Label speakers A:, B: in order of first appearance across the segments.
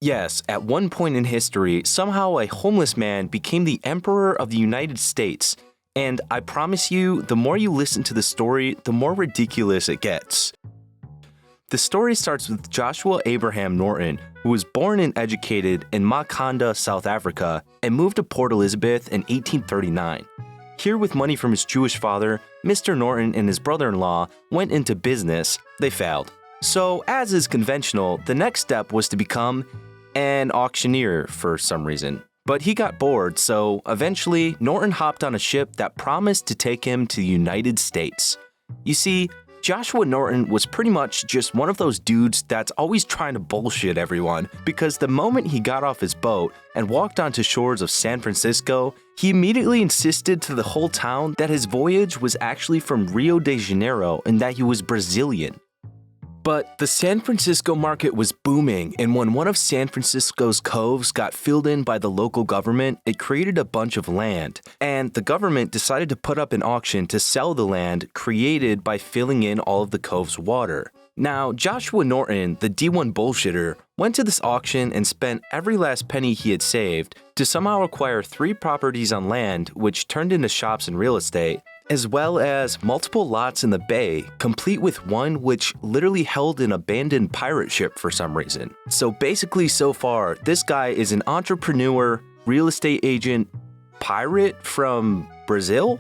A: Yes, at one point in history, somehow a homeless man became the Emperor of the United States. And I promise you, the more you listen to the story, the more ridiculous it gets. The story starts with Joshua Abraham Norton, who was born and educated in Makanda, South Africa, and moved to Port Elizabeth in 1839. Here, with money from his Jewish father, Mr. Norton and his brother-in-law went into business. They failed. So, as is conventional, the next step was to become an auctioneer for some reason. But he got bored, so eventually Norton hopped on a ship that promised to take him to the United States. You see, Joshua Norton was pretty much just one of those dudes that's always trying to bullshit everyone, because the moment he got off his boat and walked onto shores of San Francisco, he immediately insisted to the whole town that his voyage was actually from Rio de Janeiro and that he was Brazilian. But the San Francisco market was booming, and when one of San Francisco's coves got filled in by the local government, it created a bunch of land, and the government decided to put up an auction to sell the land created by filling in all of the cove's water. Now, Joshua Norton, the D1 bullshitter, went to this auction and spent every last penny he had saved to somehow acquire 3 properties on land, which turned into shops and real estate, as well as multiple lots in the bay, complete with one which literally held an abandoned pirate ship for some reason. So basically, so far, this guy is an entrepreneur, real estate agent, pirate from Brazil?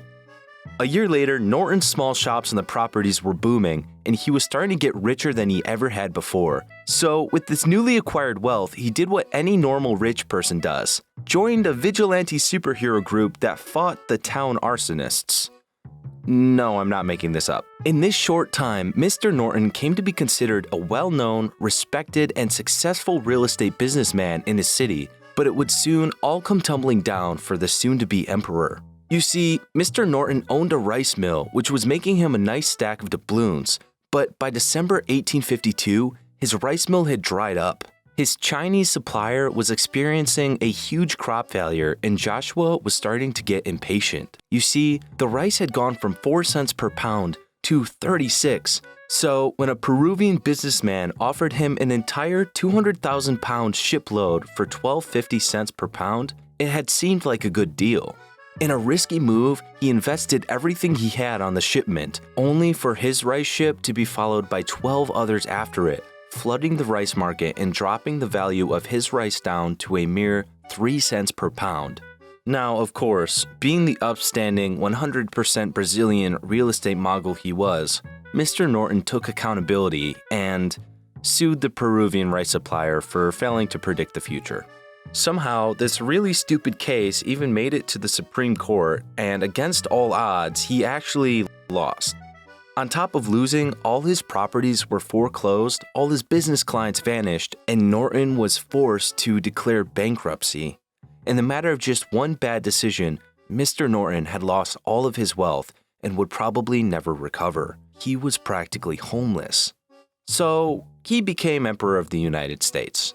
A: A year later, Norton's small shops and the properties were booming, and he was starting to get richer than he ever had before. So, with this newly acquired wealth, he did what any normal rich person does: joined a vigilante superhero group that fought the town arsonists. No, I'm not making this up. In this short time, Mr. Norton came to be considered a well-known, respected, and successful real estate businessman in his city, but it would soon all come tumbling down for the soon-to-be emperor. You see, Mr. Norton owned a rice mill, which was making him a nice stack of doubloons, but by December 1852, his rice mill had dried up. His Chinese supplier was experiencing a huge crop failure, and Joshua was starting to get impatient. You see, the rice had gone from 4 cents per pound to 36. So when a Peruvian businessman offered him an entire 200,000 pound shipload for 12.50 cents per pound, it had seemed like a good deal. In a risky move, he invested everything he had on the shipment, only for his rice ship to be followed by 12 others after it, flooding the rice market and dropping the value of his rice down to a mere 3 cents per pound. Now, of course, being the upstanding 100% Brazilian real estate mogul he was, Mr. Norton took accountability and sued the Peruvian rice supplier for failing to predict the future. Somehow, this really stupid case even made it to the Supreme Court, and against all odds, he actually lost. On top of losing, all his properties were foreclosed, all his business clients vanished, and Norton was forced to declare bankruptcy. In the matter of just one bad decision, Mr. Norton had lost all of his wealth and would probably never recover. He was practically homeless. So, he became Emperor of the United States.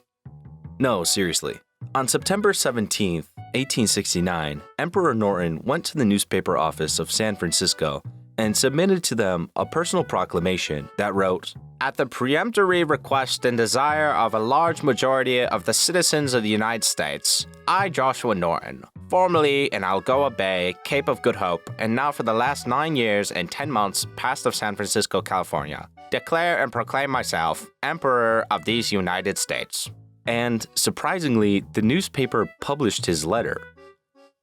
A: No, seriously. On September 17, 1869, Emperor Norton went to the newspaper office of San Francisco and submitted to them a personal proclamation that wrote, "At the peremptory request and desire of a large majority of the citizens of the United States, I, Joshua Norton, formerly in Algoa Bay, Cape of Good Hope, and now for the last 9 years and 10 months past of San Francisco, California, declare and proclaim myself Emperor of these United States." And surprisingly, the newspaper published his letter.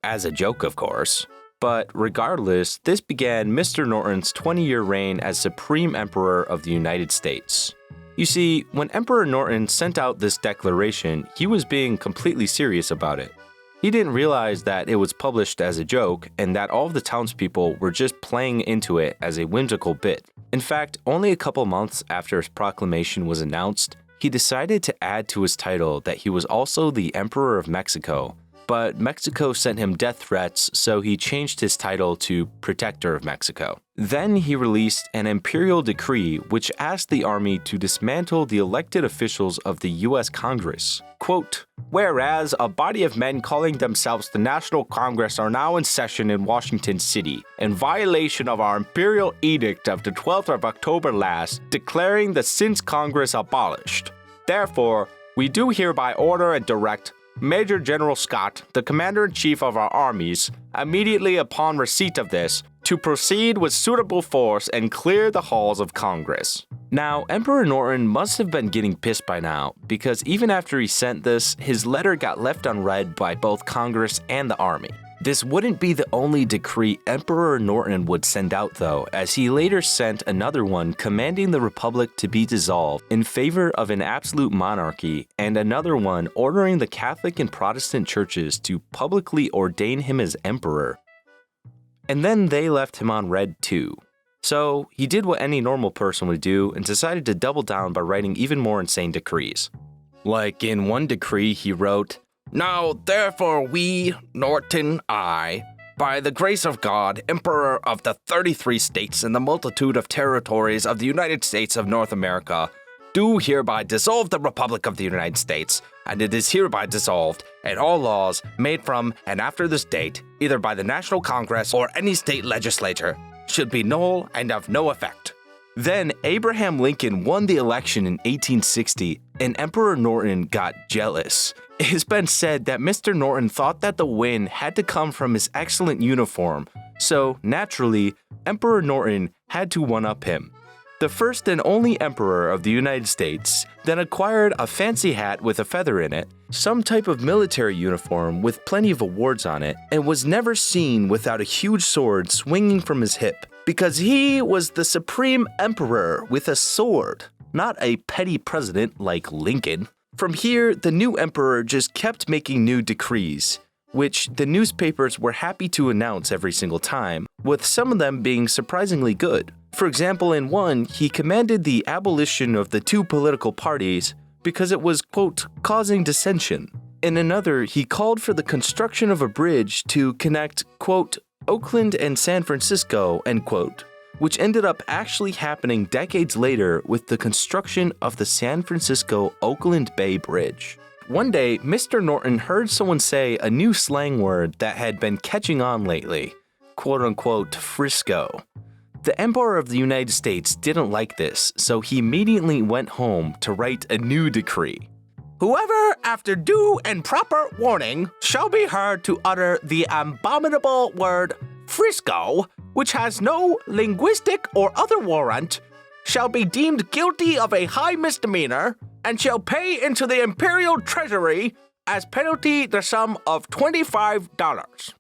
A: As a joke, of course. But regardless, this began Mr. Norton's 20-year reign as Supreme Emperor of the United States. You see, when Emperor Norton sent out this declaration, he was being completely serious about it. He didn't realize that it was published as a joke and that all of the townspeople were just playing into it as a whimsical bit. In fact, only a couple months after his proclamation was announced, he decided to add to his title that he was also the Emperor of Mexico. But Mexico sent him death threats, so he changed his title to Protector of Mexico. Then he released an imperial decree which asked the army to dismantle the elected officials of the US Congress. Quote, "Whereas a body of men calling themselves the National Congress are now in session in Washington City, in violation of our imperial edict of the 12th of October last, declaring the since Congress abolished. Therefore, We do hereby order and direct Major General Scott, the Commander-in-Chief of our armies, immediately upon receipt of this, to proceed with suitable force and clear the halls of Congress. Now, Emperor Norton must have been getting pissed by now, because even after he sent this, his letter got left unread by both Congress and the army. This wouldn't be the only decree Emperor Norton would send out though, as he later sent another one commanding the Republic to be dissolved in favor of an absolute monarchy, and another one ordering the Catholic and Protestant churches to publicly ordain him as emperor. And then they left him on red too. So he did what any normal person would do and decided to double down by writing even more insane decrees. Like in one decree he wrote, "Now therefore we, Norton, I, by the grace of God, Emperor of the 33 states and the multitude of territories of the United States of North America, do hereby dissolve the Republic of the United States, and it is hereby dissolved, and all laws made from and after this date, either by the National Congress or any state legislature, should be null and of no effect." Then Abraham Lincoln won the election in 1860, and Emperor Norton got jealous. It has been said that Mr. Norton thought that the win had to come from his excellent uniform, so naturally, Emperor Norton had to one-up him. The first and only emperor of the United States then acquired a fancy hat with a feather in it, some type of military uniform with plenty of awards on it, and was never seen without a huge sword swinging from his hip, because he was the supreme emperor with a sword, not a petty president like Lincoln. From here, the new emperor just kept making new decrees, which the newspapers were happy to announce every single time, with some of them being surprisingly good. For example, in one, he commanded the abolition of the two political parties because it was, quote, causing dissension. In another, he called for the construction of a bridge to connect, quote, Oakland and San Francisco, end quote, which ended up actually happening decades later with the construction of the San Francisco-Oakland Bay Bridge. One day, Mr. Norton heard someone say a new slang word that had been catching on lately, quote-unquote, Frisco. The Emperor of the United States didn't like this, so he immediately went home to write a new decree. Whoever, after due and proper warning, shall be heard to utter the abominable word Frisco, which has no linguistic or other warrant, shall be deemed guilty of a high misdemeanor, and shall pay into the imperial treasury as penalty the sum of $25.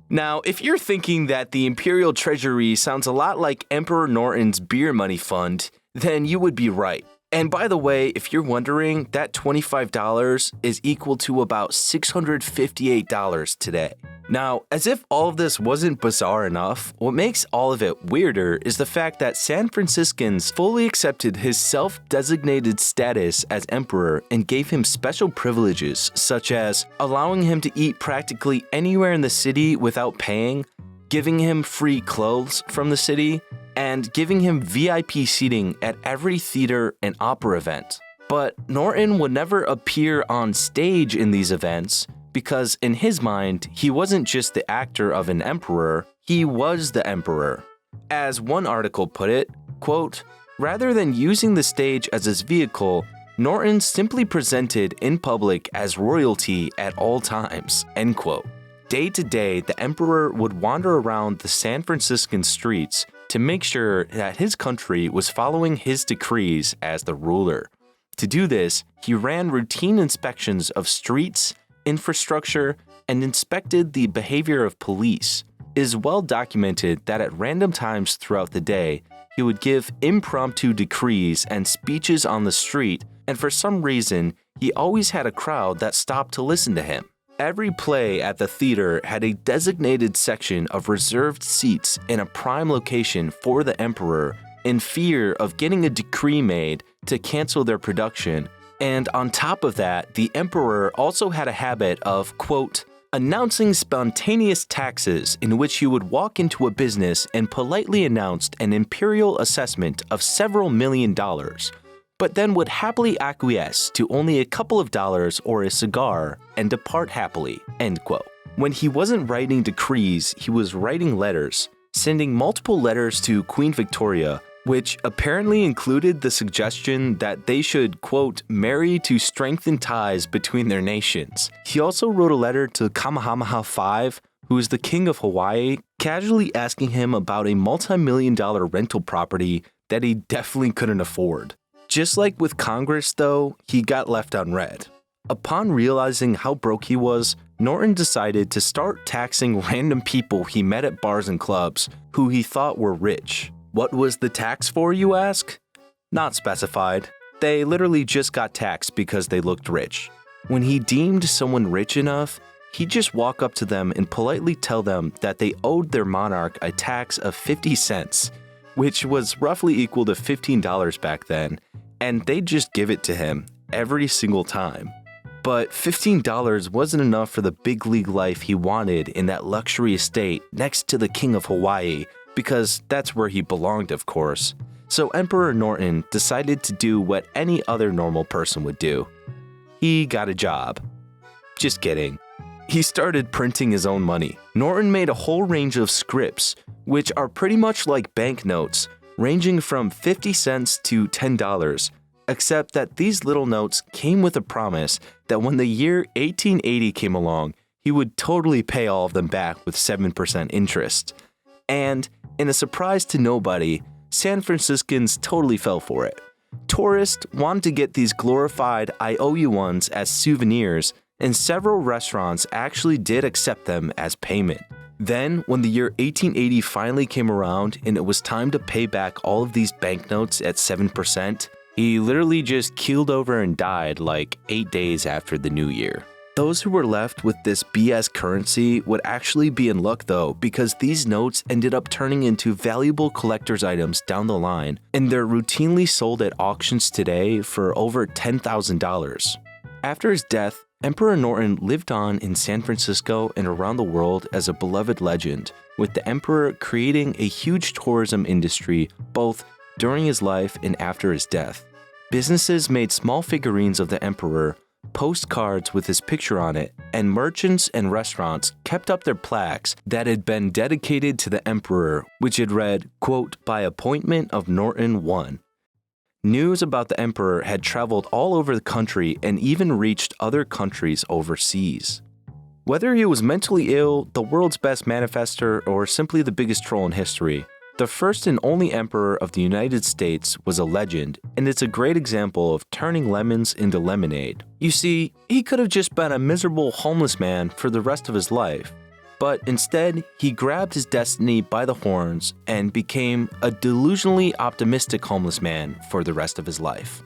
A: Now, if you're thinking that the imperial treasury sounds a lot like Emperor Norton's beer money fund, then you would be right. And by the way, if you're wondering, that $25 is equal to about $658 today. Now, as if all of this wasn't bizarre enough, what makes all of it weirder is the fact that San Franciscans fully accepted his self-designated status as emperor and gave him special privileges, such as allowing him to eat practically anywhere in the city without paying, giving him free clothes from the city, and giving him VIP seating at every theater and opera event. But Norton would never appear on stage in these events because in his mind, he wasn't just the actor of an emperor, he was the emperor. As one article put it, quote, rather than using the stage as his vehicle, Norton simply presented in public as royalty at all times, end quote. Day to day, the emperor would wander around the San Franciscan streets to make sure that his country was following his decrees as the ruler. To do this, he ran routine inspections of streets, infrastructure, and inspected the behavior of police. It is well documented that at random times throughout the day, he would give impromptu decrees and speeches on the street, and for some reason, he always had a crowd that stopped to listen to him. Every play at the theater had a designated section of reserved seats in a prime location for the emperor in fear of getting a decree made to cancel their production. And on top of that, the emperor also had a habit of, quote, announcing spontaneous taxes in which he would walk into a business and politely announce an imperial assessment of several $1,000,000, but then would happily acquiesce to only a couple of dollars or a cigar and depart happily, end quote. When he wasn't writing decrees, he was writing letters, sending multiple letters to Queen Victoria, which apparently included the suggestion that they should, quote, marry to strengthen ties between their nations. He also wrote a letter to Kamehameha V, who is the king of Hawaii, casually asking him about a multi-million-dollar rental property that he definitely couldn't afford. Just like with Congress, though, he got left unread. Upon realizing how broke he was, Norton decided to start taxing random people he met at bars and clubs who he thought were rich. What was the tax for, you ask? Not specified. They literally just got taxed because they looked rich. When he deemed someone rich enough, he'd just walk up to them and politely tell them that they owed their monarch a tax of 50 cents, which was roughly equal to $15 back then, and they'd just give it to him every single time. But $15 wasn't enough for the big league life he wanted in that luxury estate next to the king of Hawaii, because that's where he belonged, of course. So Emperor Norton decided to do what any other normal person would do. He got a job. Just kidding. He started printing his own money. Norton made a whole range of scripts, which are pretty much like banknotes, ranging from 50 cents to $10, except that these little notes came with a promise that when the year 1880 came along, he would totally pay all of them back with 7% interest. And, in a surprise to nobody, San Franciscans totally fell for it. Tourists wanted to get these glorified I owe you ones as souvenirs, and several restaurants actually did accept them as payment. Then, when the year 1880 finally came around and it was time to pay back all of these banknotes at 7%, he literally just keeled over and died like 8 days after the new year. Those who were left with this BS currency would actually be in luck though, because these notes ended up turning into valuable collector's items down the line, and they're routinely sold at auctions today for over $10,000. After his death, Emperor Norton lived on in San Francisco and around the world as a beloved legend, with the emperor creating a huge tourism industry both during his life and after his death. Businesses made small figurines of the emperor, postcards with his picture on it, and merchants and restaurants kept up their plaques that had been dedicated to the emperor, which had read, quote, by appointment of Norton I. News about the emperor had traveled all over the country and even reached other countries overseas. Whether he was mentally ill, the world's best manifester, or simply the biggest troll in history, the first and only emperor of the United States was a legend, and it's a great example of turning lemons into lemonade. You see, he could have just been a miserable homeless man for the rest of his life, but instead, he grabbed his destiny by the horns and became a delusionally optimistic homeless man for the rest of his life.